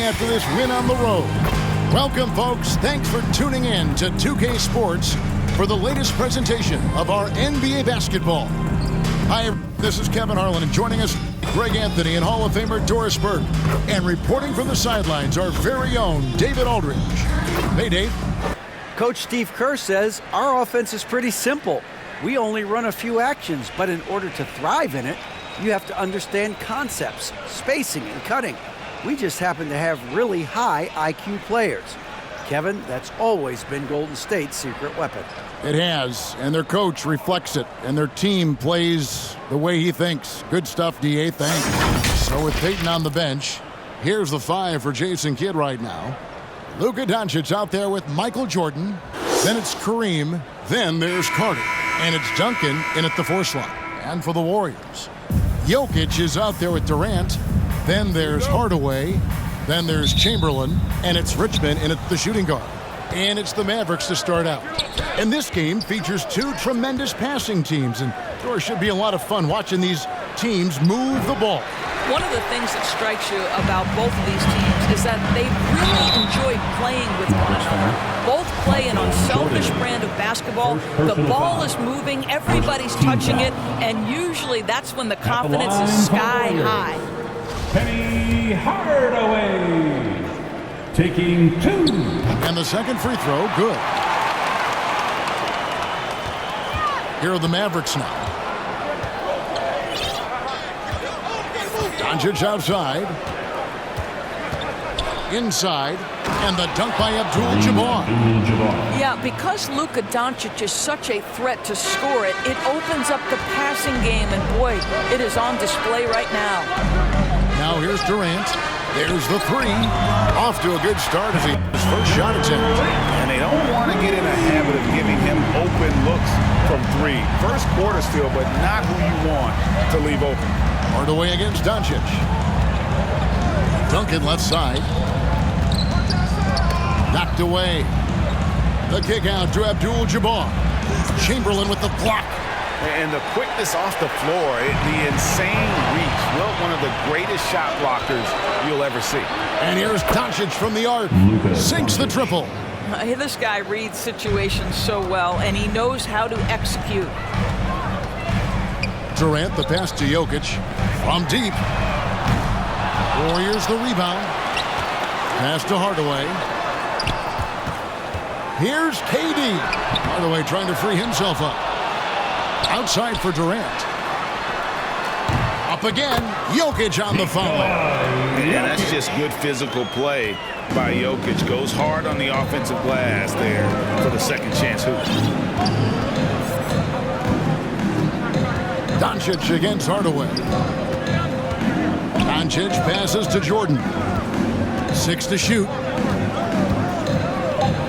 after this win on the road. Welcome, folks. Thanks for tuning in to 2K Sports for the latest presentation of our NBA basketball. Hi, this is Kevin Harlan, and joining us, Greg Anthony and Hall of Famer Doris Burke. And reporting from the sidelines, our very own David Aldridge. Hey, Dave. Coach Steve Kerr says our offense is pretty simple. We only run a few actions, but in order to thrive in it, you have to understand concepts, spacing, and cutting. We just happen to have really high IQ players. Kevin, that's always been Golden State's secret weapon. It has, and their coach reflects it, and their team plays the way he thinks. Good stuff, D.A., thanks. So with Peyton on the bench, here's the five for Jason Kidd right now. Luka Doncic out there with Michael Jordan. Then it's Kareem. Then there's Carter. And it's Duncan in at the 4 slot. And for the Warriors, Jokic is out there with Durant. Then there's Hardaway. Then there's Chamberlain, and it's Richmond in at the shooting guard. And it's the Mavericks to start out. And this game features two tremendous passing teams, and there should be a lot of fun watching these teams move the ball. One of the things that strikes you about both of these teams is that they really enjoy playing with one another. Both play an unselfish brand of basketball. The ball is moving, everybody's touching it, and usually that's when the confidence is sky high. Penny Hardaway taking 2. And the second free throw, good. Here are the Mavericks now. Doncic outside. Inside. And the dunk by Abdul-Jabbar. Yeah, because Luka Doncic is such a threat to score it, it opens up the passing game, and boy, it is on display right now. Now here's Durant. There's the 3. Off to a good start as his first shot attempt. And they don't want to get in a habit of giving him open looks from 3. First quarter still, but not who you want to leave open. Hardaway against Doncic. Duncan left side. Knocked away. The kick out to Abdul-Jabbar. Chamberlain with the block. And the quickness off the floor, the insane reach. Well, one of the greatest shot blockers you'll ever see. And here's Doncic from the arc. Sinks the triple. This guy reads situations so well, and he knows how to execute. Durant, the pass to Jokic. From deep. Warriors the rebound. Pass to Hardaway. Here's KD. Hardaway trying to free himself up. Outside for Durant. Up again. Jokic on the foul. Yeah, that's just good physical play by Jokic. Goes hard on the offensive glass there for the second chance hoop. Doncic against Hardaway. Doncic passes to Jordan. 6 to shoot.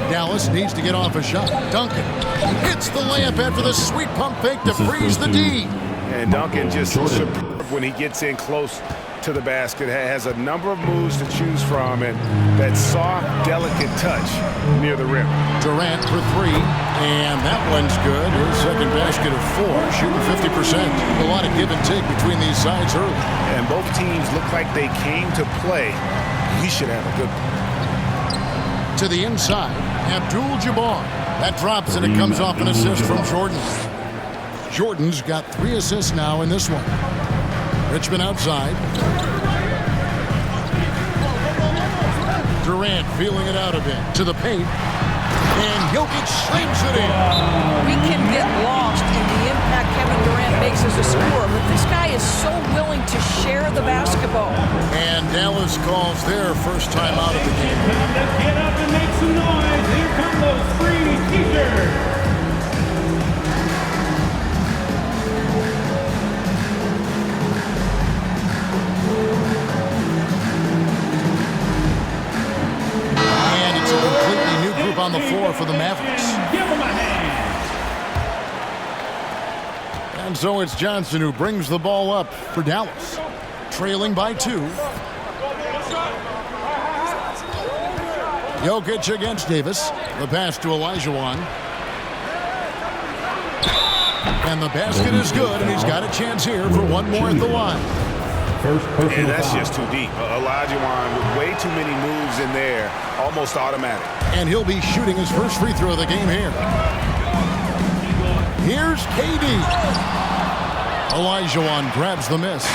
Dallas needs to get off a shot. Duncan hits the layup after the sweet pump fake to freeze the D. And Duncan just superb when he gets in close to the basket. Has a number of moves to choose from, and that soft, delicate touch near the rim. Durant for 3, and that one's good. His second basket of 4, shooting 50%. A lot of give and take between these sides early. And both teams look like they came to play. We should have a good one. To the inside, Abdul-Jabbar. That drops, and it comes off an assist from Jordan. Jordan's got 3 assists now in this one. Richmond outside. Durant feeling it out a bit. To the paint. And Jokic slams it in. We can get lost in the impact Kevin Durant makes as a scorer, but this guy is so willing to share the basketball. And Dallas calls their first time out of the game. Time to get up and make some noise. Here come those free t-shirts. On the floor for the Mavericks. Give him a hand. And so it's Johnson who brings the ball up for Dallas. Trailing by 2. Jokic against Davis. The pass to Olajuwon. And the basket is good, and he's got a chance here for one more at the line. And that's just too deep. Olajuwon with way too many moves in there, almost automatic. And he'll be shooting his first free throw of the game here. Here's KD. Olajuwon grabs the miss.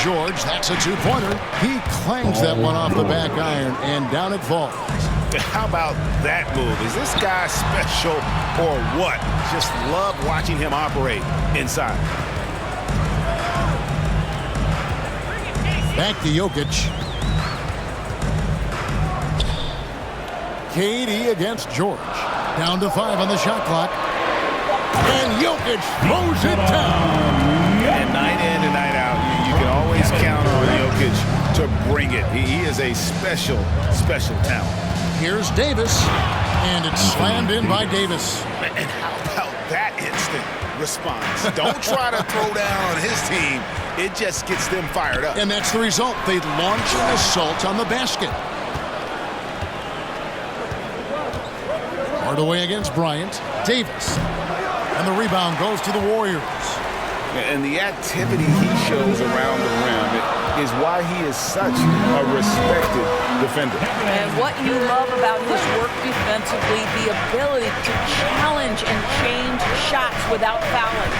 George, that's a two-pointer. He clangs that one off the back iron, and down it falls. How about that move? Is this guy special or what? Just love watching him operate inside. Back to Jokic. KD against George. Down to 5 on the shot clock. And Jokic throws it down. And night in and night out, you can always count on Jokic to bring it. He is a special, special talent. Here's Davis, and it's slammed in by Davis. And how about that instant response? Don't try to throw down on his team. It just gets them fired up. And that's the result. They launch an assault on the basket. Hardaway against Bryant. Davis. And the rebound goes to the Warriors. And the activity he shows around the rim is why he is such a respected defender. And what you love about his work defensively, the ability to challenge and change shots without fouling.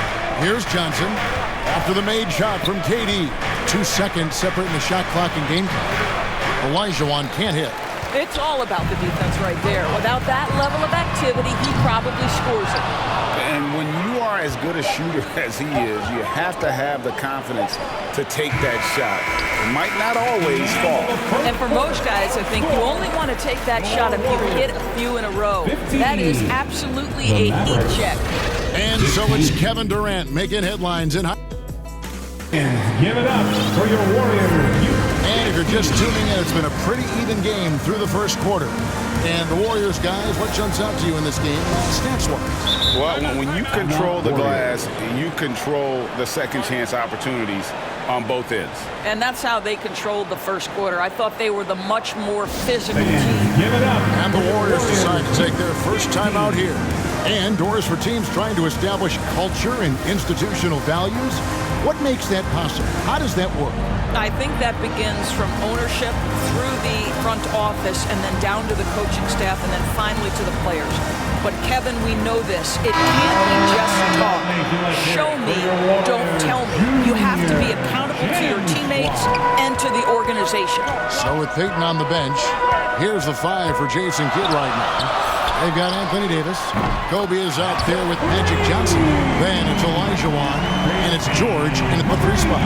Here's Johnson after the made shot from KD. 2 seconds separating the shot clock and game time. Olajuwon can't hit. It's all about the defense right there. Without that level of activity, he probably scores it. And when you are as good a shooter as he is, you have to have the confidence to take that shot. It might not always fall. And for most guys, I think you only want to take that shot if you hit a few in a row. That is absolutely a heat check. And so it's Kevin Durant making headlines in high. Give it up for your Warriors. And if you're just tuning in, it's been a pretty even game through the first quarter. And the Warriors, guys, what jumps out to you in this game, stats-wise? Well, when you control the glass, you control the second chance opportunities on both ends. And that's how they controlled the first quarter. I thought they were the much more physical team. Give it up. And the Warriors decide to take their first time out here. And doors for teams trying to establish culture and institutional values. What makes that possible? How does that work? I think that begins from ownership through the front office and then down to the coaching staff and then finally to the players. But Kevin, we know this. It can't be just talk. Show me, don't tell me. You have to be accountable to your teammates and to the organization. So with Peyton on the bench, here's the 5 for Jason Kidd right now. They've got Anthony Davis. Kobe is out there with Magic Johnson. Then it's Olajuwon, and it's George in the 3 spot.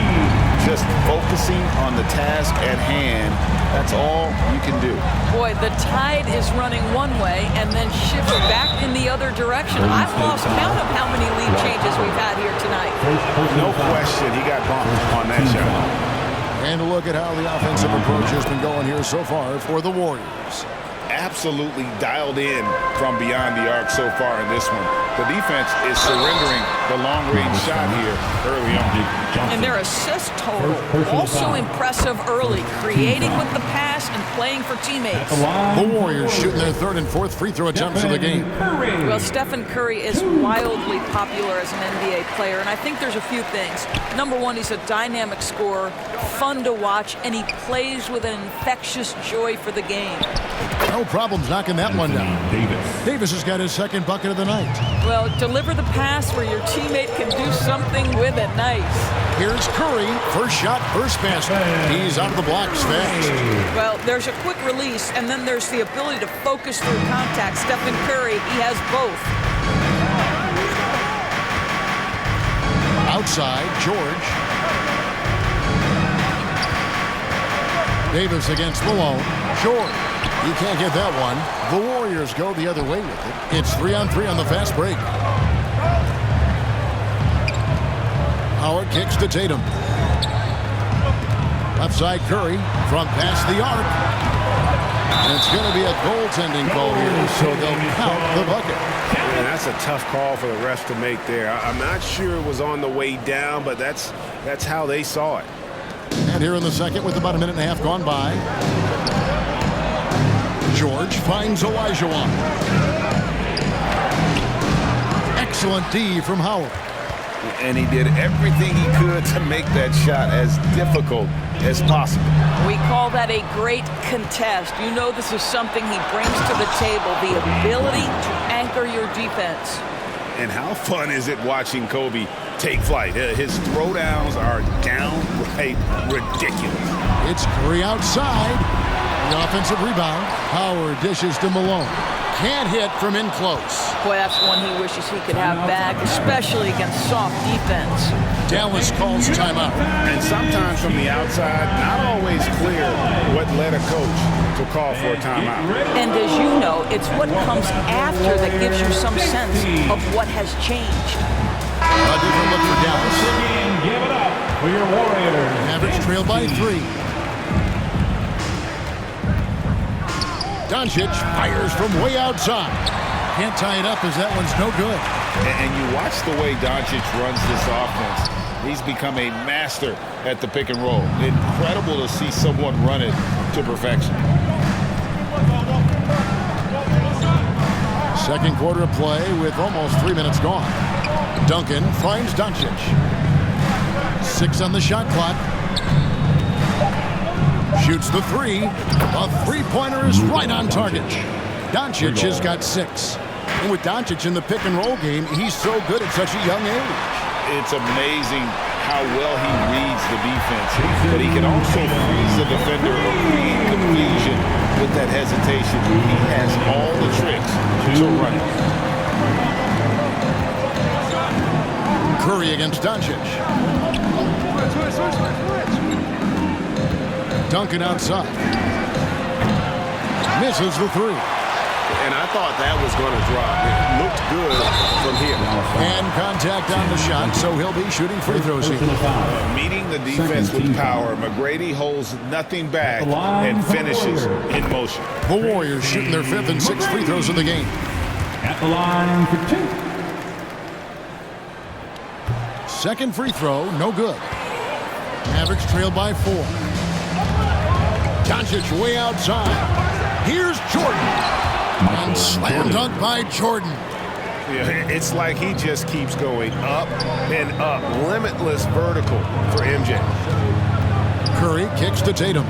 Just focusing on the task at hand, that's all you can do. Boy, the tide is running one way and then shifts back in the other direction. I've lost count of how many lead changes we've had here tonight. No question, he got bumped on that shot. And a look at how the offensive approach has been going here so far for the Warriors. Absolutely dialed in from beyond the arc so far in this one. The defense is surrendering the long-range shot here early on. And their assist total also impressive early, creating with the pass and playing for teammates. The Warriors shooting their 3rd and 4th free throw attempts of the game. Well, Stephen Curry is wildly popular as an NBA player, and I think there's a few things. Number one, he's a dynamic scorer, fun to watch, and he plays with an infectious joy for the game. No problems knocking that one down. Davis has got his 2nd bucket of the night. Well, deliver the pass where your teammate can do something with it. Nice. Here's Curry. First shot, first basket. He's out of the blocks fast. Well, there's a quick release, and then there's the ability to focus through contact. Stephen Curry, he has both. Outside, George. Davis against Malone. George. You can't get that one. The Warriors go the other way with it. It's 3-on-3 on the fast break. Howard kicks to Tatum. Left side Curry from past the arc. And it's going to be a goaltending call here, so they'll count the bucket. And that's a tough call for the refs to make there. I'm not sure it was on the way down, but that's how they saw it. And here in the second with about a minute and a half gone by. George finds Olajuwon. Excellent D from Howard. And he did everything he could to make that shot as difficult as possible. We call that a great contest. You know this is something he brings to the table, the ability to anchor your defense. And how fun is it watching Kobe take flight? His throwdowns are downright ridiculous. It's Curry outside. The offensive rebound. Howard dishes to Malone. Can't hit from in close. Boy, that's one he wishes he could have back, especially against soft defense. Dallas calls timeout. And sometimes from the outside, not always clear what led a coach to call for a timeout. And as you know, it's what comes after that gives you some sense of what has changed. A different look for Dallas. Give it up for your Warriors. Mavericks trail by 3. Doncic fires from way outside. Can't tie it up as that one's no good. And you watch the way Doncic runs this offense. He's become a master at the pick and roll. Incredible to see someone run it to perfection. Second quarter of play with almost 3 minutes gone. Duncan finds Doncic. 6 on the shot clock. Shoots the 3. A three-pointer is right on target. Doncic has got 6. And with Doncic in the pick and roll game, he's so good at such a young age. It's amazing how well he reads the defense. But he can also freeze the defender or create confusion with that hesitation. He has all the tricks to run it. Curry against Doncic. Duncan outside. Misses the 3. And I thought that was going to drop. It looked good from here. And contact on the shot, so he'll be shooting free throws here. Meeting the defense with power, McGrady holds nothing back and finishes in motion. The Warriors shooting their 5th and 6th free throws of the game. At the line for 2. Second free throw, no good. Mavericks trail by 4. Doncic way outside. Here's Jordan. And slam dunk by Jordan. Yeah, it's like he just keeps going up and up. Limitless vertical for MJ. Curry kicks to Tatum.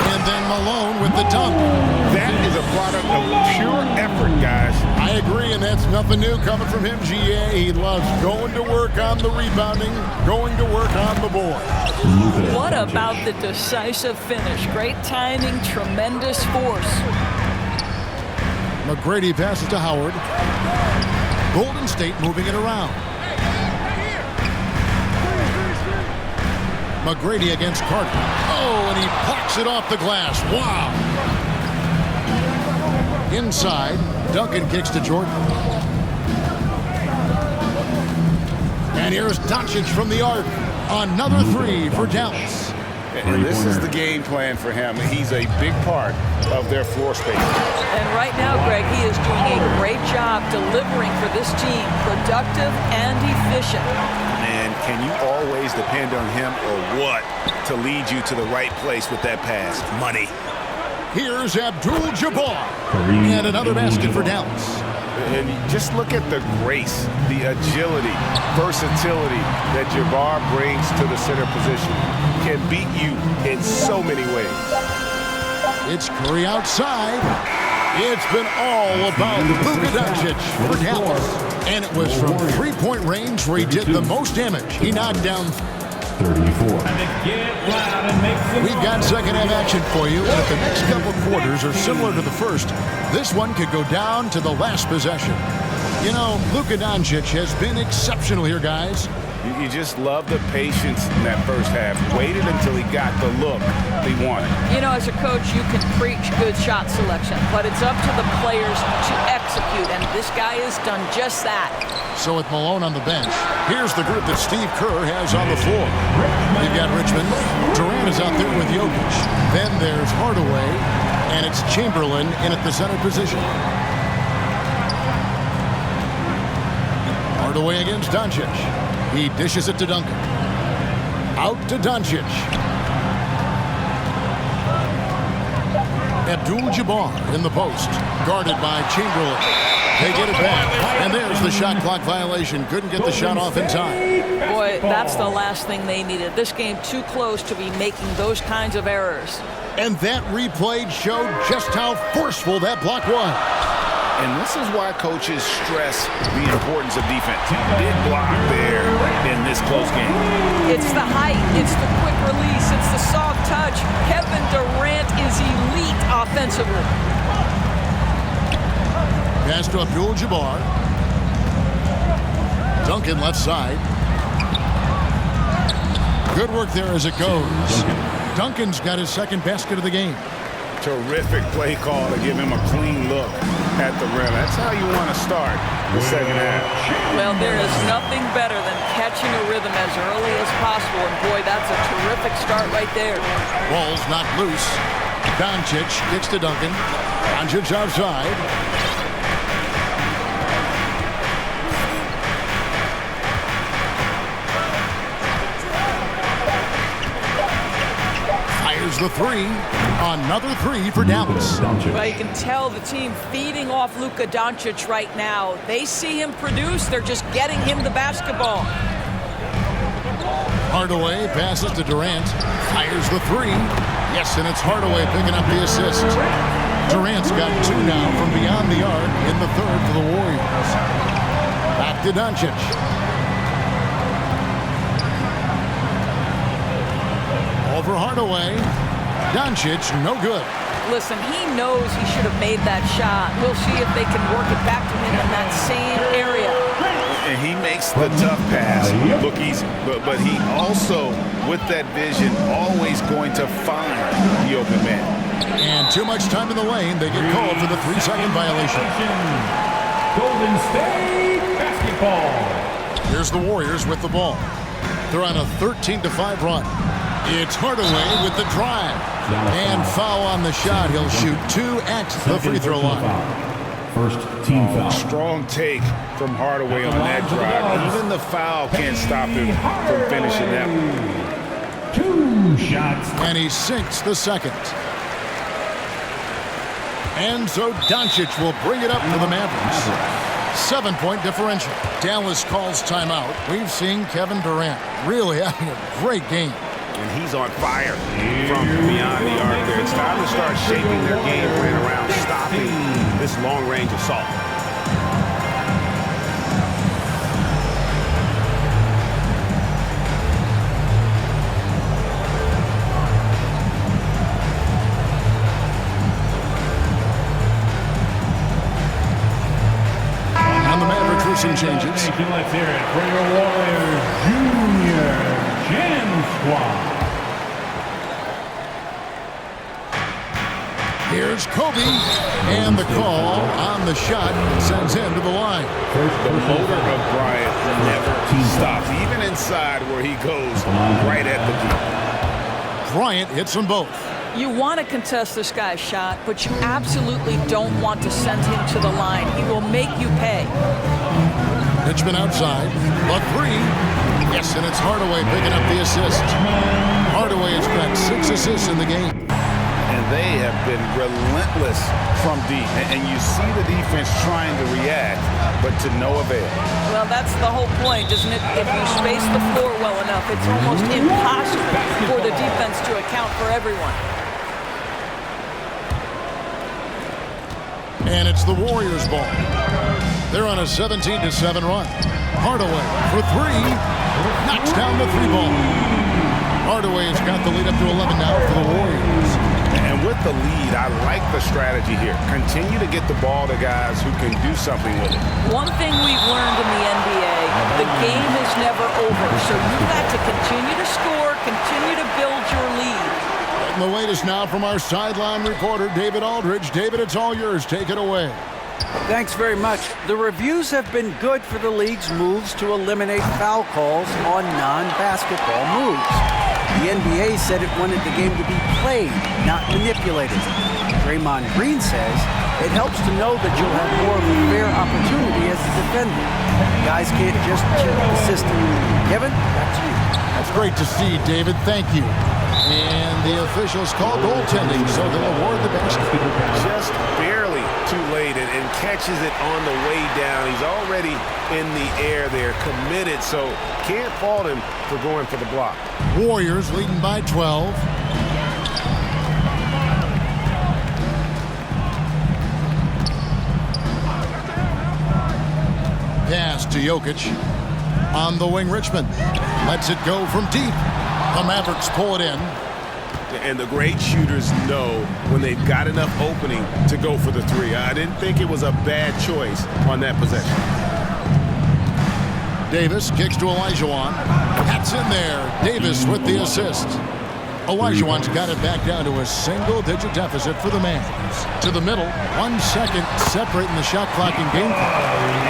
And then Malone with the dunk. That is a product of pure effort, guys. I agree, and that's nothing new coming from him, GA. He loves going to work on the rebounding, going to work on the board. What about the decisive finish? Great timing, tremendous force. McGrady passes to Howard. Golden State moving it around. McGrady against Carter. Oh, and he plucks it off the glass. Wow. Inside, Duncan kicks to Jordan. And here's Doncic from the arc. Another 3 for Dallas. And this is the game plan for him. He's a big part of their floor space. And right now, Greg, he is doing a great job delivering for this team, productive and efficient. And can you always depend on him or what to lead you to the right place with that pass? Money. Here's Abdul-Jabbar. And another basket for Dallas. And just look at the grace, the agility, versatility that Jabbar brings to the center position. Can beat you in so many ways. It's Curry outside. It's been all about Luka Doncic for Dallas. And it was from three-point range where he did the most damage. He knocked down 34. We've got second half action for you, and if the next couple quarters are similar to the first, this one could go down to the last possession. You know, Luka Doncic has been exceptional here, guys. You just love the patience in that first half. Waited until he got the look he wanted. You know, as a coach, you can preach good shot selection, but it's up to the players to execute, and this guy has done just that. So with Malone on the bench, here's the group that Steve Kerr has on the floor. You've got Richmond. Durant is out there with Jokic. Then there's Hardaway, and it's Chamberlain in at the center position. Hardaway against Doncic. He dishes it to Duncan. Out to Doncic. Abdul-Jabbar in the post, guarded by Chamberlain. They get it back, and there's the shot clock violation. Couldn't get the shot off in time. Boy, that's the last thing they needed. This game too close to be making those kinds of errors. And that replay showed just how forceful that block was. And this is why coaches stress the importance of defense. Big block there in this close game. It's the height, it's the quick release, it's the soft touch. Kevin Durant is elite offensively. Pass to Abdul-Jabbar. Duncan left side. Good work there as it goes. Duncan's got his second basket of the game. Terrific play call to give him a clean look at the rim. That's how you want to start the second half. Well, there is nothing better than catching a rhythm as early as possible. And boy, that's a terrific start right there. Ball's not loose. Doncic kicks to Duncan. Doncic outside. Fires the three. Another three for Dallas. Well, you can tell the team feeding off Luka Doncic right now. They see him produce. They're just getting him the basketball. Hardaway passes to Durant. Fires the three. Yes, and it's Hardaway picking up the assist. Durant's got two now from beyond the arc in the third for the Warriors. Back to Doncic. Over Hardaway. Doncic, no good. Listen, he knows he should have made that shot. We'll see if they can work it back to him in that same area. And he makes the tough pass look easy. But he also, with that vision, always going to find the open man. And too much time in the lane. They get called for the 3-second violation. Golden State basketball. Here's the Warriors with the ball. They're on a 13-5 run. It's Hardaway with the drive. And foul on the shot. He'll shoot two at the free throw line. First team foul. Strong take from Hardaway on that drive. Even the foul can't stop him from finishing that one. 2 shots. And he sinks the second. And so Doncic will bring it up for the Mavericks. 7-point differential. Dallas calls timeout. We've seen Kevin Durant really having a great game. And he's on fire from beyond the arc there. It's time to start shaping their game plan around stopping this long-range assault. And the Mavericks with some changes. Let's hear it for your Warriors Junior Gym Squad. Here's Kobe, and the call on the shot sends him to the line. The motor of Bryant never stops, even inside where he goes right at the deep. Bryant hits them both. You want to contest this guy's shot, but you absolutely don't want to send him to the line. He will make you pay. Pitchman outside, a three. Yes, and it's Hardaway picking up the assist. Hardaway has got 6 assists in the game. And they have been relentless from deep. And you see the defense trying to react, but to no avail. Well, that's the whole point, isn't it? If you space the floor well enough, it's almost impossible for the defense to account for everyone. And it's the Warriors' ball. They're on a 17-7 run. Hardaway for three. Knocks down the three ball. Hardaway has got the lead up to 11 now for the Warriors. And with the lead, I like the strategy here. Continue to get the ball to guys who can do something with it. One thing we've learned in the NBA, the game is never over. So you've got to continue to score, continue to build your lead. And the latest now from our sideline reporter, David Aldridge. David, it's all yours. Take it away. Thanks very much. The reviews have been good for the league's moves to eliminate foul calls on non-basketball moves. The NBA said it wanted the game to be played, not manipulated. Draymond Green says it helps to know that you'll have more of a fair opportunity as a defender. Guys can't just cheat the system. Kevin, back to you. That's great to see, David. Thank you. And the officials call goaltending, so they'll award the basket. Just barely too late and catches it on the way down. He's already in the air there, committed, so can't fault him for going for the block. Warriors leading by 12. Pass to Jokic. On the wing, Richmond lets it go from deep. The Mavericks pull it in. And the great shooters know when they've got enough opening to go for the three. I didn't think it was a bad choice on that possession. Davis kicks to Olajuwon. That's in there. Davis with the assist. Olajuwon's got it back down to a single-digit deficit for the Mavs. To the middle, 1 second separating the shot clock and game clock.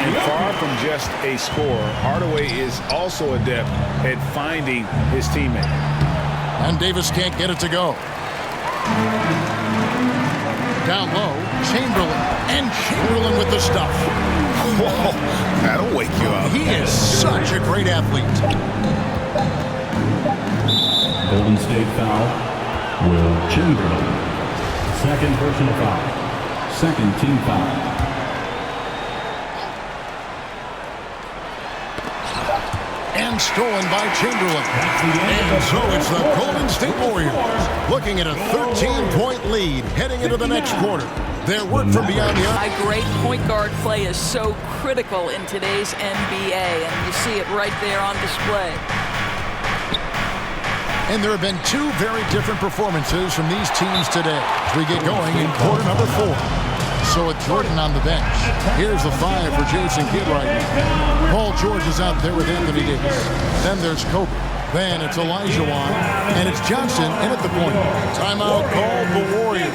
And far from just a scorer, Hardaway is also adept at finding his teammate. And Davis can't get it to go. Down low, Chamberlain. And Chamberlain with the stuff. Whoa, that'll wake you up. He is such a great athlete. Golden State foul. Will Chamberlain. Second personal foul. Second team foul. And stolen by Chamberlain. And so it's the Golden State Warriors looking at a 13-point lead heading into the next quarter. Their work from beyond the arc. A great point guard play is so critical in today's NBA, and you see it right there on display. And there have been two very different performances from these teams today as we get going in quarter number 4. So with Jordan on the bench, here's the 5 for Jason Kidd right now. Paul George is out there with Anthony Davis. Then there's Kobe. Then it's Olajuwon. And it's Johnson in at the point. Timeout called the Warriors.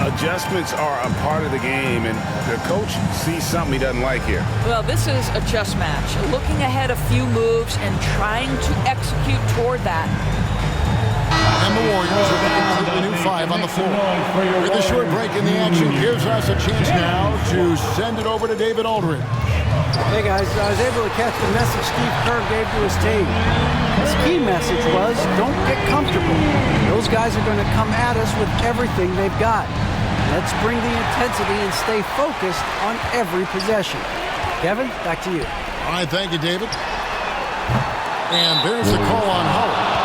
Adjustments are a part of the game, and the coach sees something he doesn't like here. Well, this is a chess match. Looking ahead a few moves and trying to execute toward that. And the Warriors are back to the new 5 on the floor. With a short break in the action gives us a chance now to send it over to David Aldridge. Hey guys, I was able to catch the message Steve Kerr gave to his team. His key message was, don't get comfortable. Those guys are going to come at us with everything they've got. Let's bring the intensity and stay focused on every possession. Kevin, back to you. All right, thank you, David. And there's the call on Howard.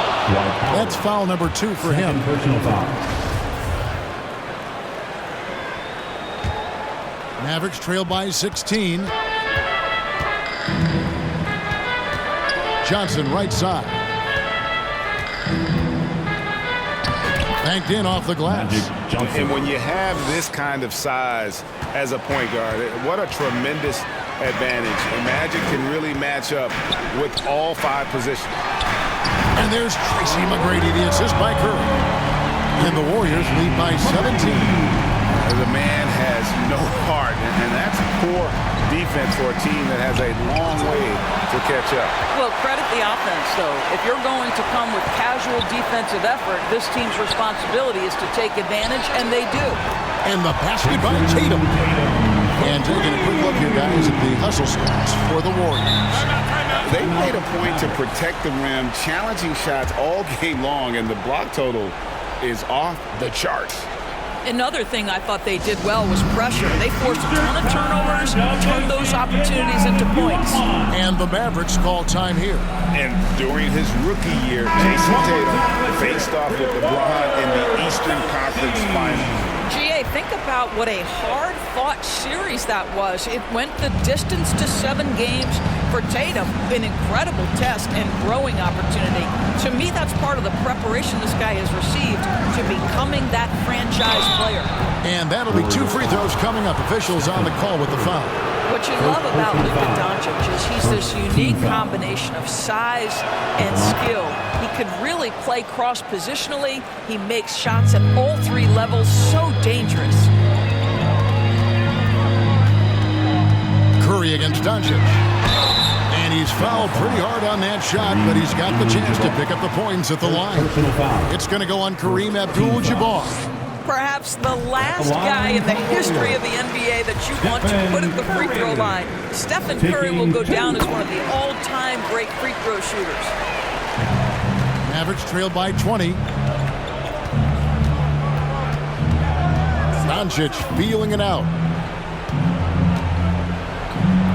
That's foul number 2 for him. Personal foul. Mavericks trail by 16. Johnson right side. Banked in off the glass. And when you have this kind of size as a point guard, what a tremendous advantage. And Magic can really match up with all 5 positions. And there's Tracy McGrady, the assist by Curry. And the Warriors lead by 17. The man has no heart, and that's poor defense for a team that has a long way to catch up. Well, credit the offense, though. If you're going to come with casual defensive effort, this team's responsibility is to take advantage, and they do. And the basket by Tatum. And taking a quick look here, guys, at the hustle stats for the Warriors. They made a point to protect the rim, challenging shots all game long, and the block total is off the charts. Another thing I thought they did well was pressure. They forced a ton of turnovers, turned those opportunities into points. And the Mavericks call time here. And during his rookie year, Jason Tatum faced off with LeBron in the Eastern Conference Finals. GA, think about what a hard-fought series that was. It went the distance to 7 games for Tatum. An incredible test and growing opportunity. To me, that's part of the preparation this guy has received to becoming that franchise player. And that'll be 2 free throws coming up. Officials on the call with the foul. What you love about Luka Doncic is he's this unique combination of size and skill. He could really play cross-positionally. He makes shots at all 3 levels. So dangerous. Curry against Doncic. And he's fouled pretty hard on that shot, but he's got the chance to pick up the points at the line. It's going to go on Kareem Abdul-Jabbar. Perhaps the last guy in the history of the NBA that you want to put at the free throw line. Stephen Curry will go down as one of the all-time great free throw shooters. Mavericks trailed by 20. Doncic feeling it out.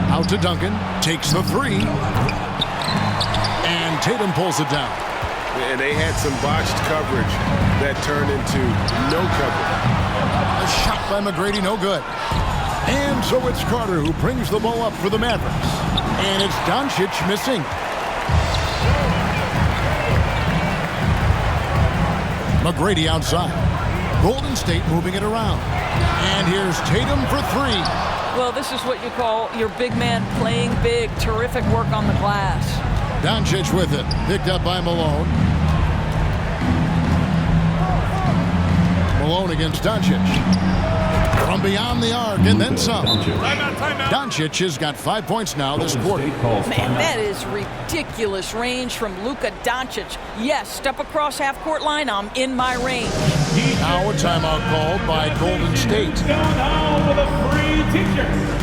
Out to Duncan. Takes the three. And Tatum pulls it down. And they had some botched coverage that turned into no coverage. A shot by McGrady, no good. And so it's Carter who brings the ball up for the Mavericks. And it's Doncic missing. McGrady outside. Golden State moving it around. And here's Tatum for three. Well, this is what you call your big man playing big. Terrific work on the glass. Doncic with it. Picked up by Malone. Malone against Doncic. From beyond the arc and then some. Doncic has got 5 points now this quarter. Man, that is ridiculous range from Luka Doncic. Yes, step across half-court line, I'm in my range. Now a timeout called by Golden State. Going down with a free t-shirt.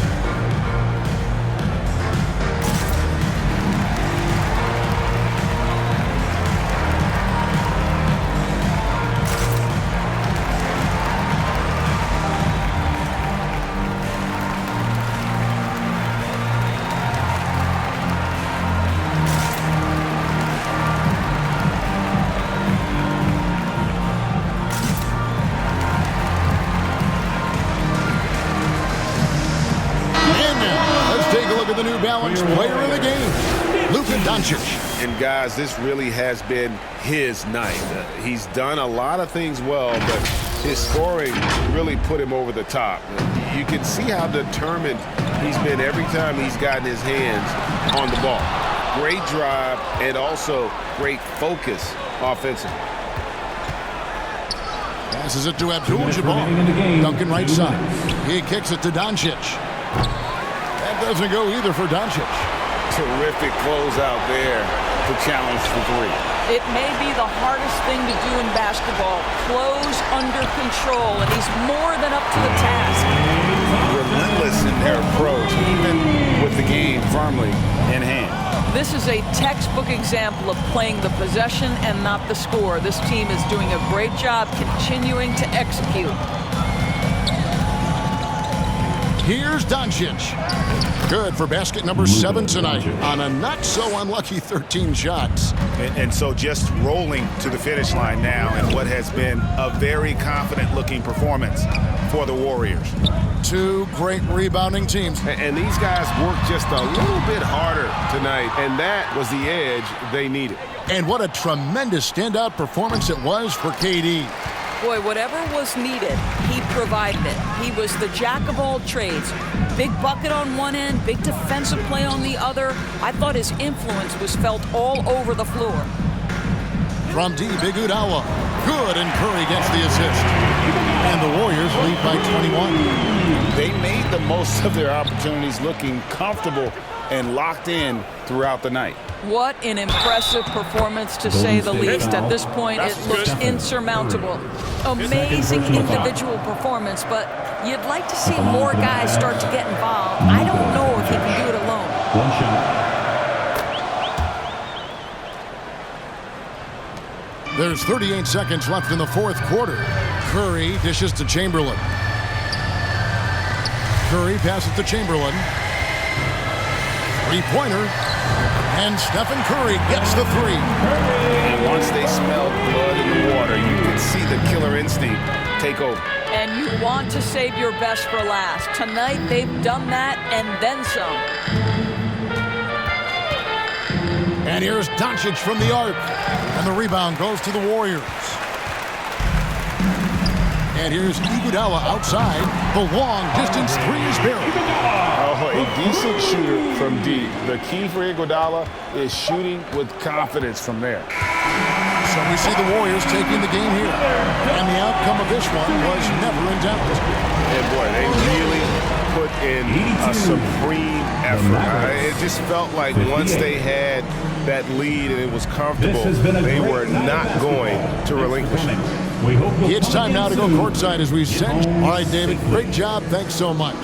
The New Balance player of the game, Luka Doncic. And guys, this really has been his night. He's done a lot of things well, but his scoring really put him over the top. You can see how determined he's been every time he's gotten his hands on the ball. Great drive and also great focus offensively. Passes it to Abdul-Jabbar. Duncan right side. He kicks it to Doncic. Doesn't go either for Doncic. Terrific closeout there to challenge the three. It may be the hardest thing to do in basketball. Close under control, and he's more than up to the task. Relentless in their approach, even with the game firmly in hand. This is a textbook example of playing the possession and not the score. This team is doing a great job continuing to execute. Here's Doncic. Good for basket number 7 tonight on a not-so-unlucky 13 shots. And so just rolling to the finish line now in what has been a very confident-looking performance for the Warriors. Two great rebounding teams. And these guys worked just a little bit harder tonight, and that was the edge they needed. And what a tremendous standout performance it was for KD. Boy, whatever was needed, he provided it. He was the jack of all trades. Big bucket on one end, big defensive play on the other. I thought his influence was felt all over the floor. From D, Big Iguodala. Good, and Curry gets the assist. And the Warriors lead by 21. They made the most of their opportunities, looking comfortable and locked in throughout the night. What an impressive performance, to say the least. At this point, it looks insurmountable. Amazing individual performance, but you'd like to see more guys start to get involved. I don't know if he can do it alone. One shot. There's 38 seconds left in the fourth quarter. Curry dishes to Chamberlain. Curry passes to Chamberlain. Three-pointer. And Stephen Curry gets the three. And once they smelled blood in the water, you could see the killer instinct take over. And you want to save your best for last. Tonight, they've done that and then some. And here's Doncic from the arc. And the rebound goes to the Warriors. And here's Iguodala outside. The long-distance three is barely. Oh, a decent shooter from deep. The key for Iguodala is shooting with confidence from there. So we see the Warriors taking the game here. And the outcome of this one was never in doubt. And boy, they really put in a supreme effort. It just felt like once they had that lead and it was comfortable, they were not going to relinquish it. It's time now to go courtside as we send. All right, David, great job. Thanks so much.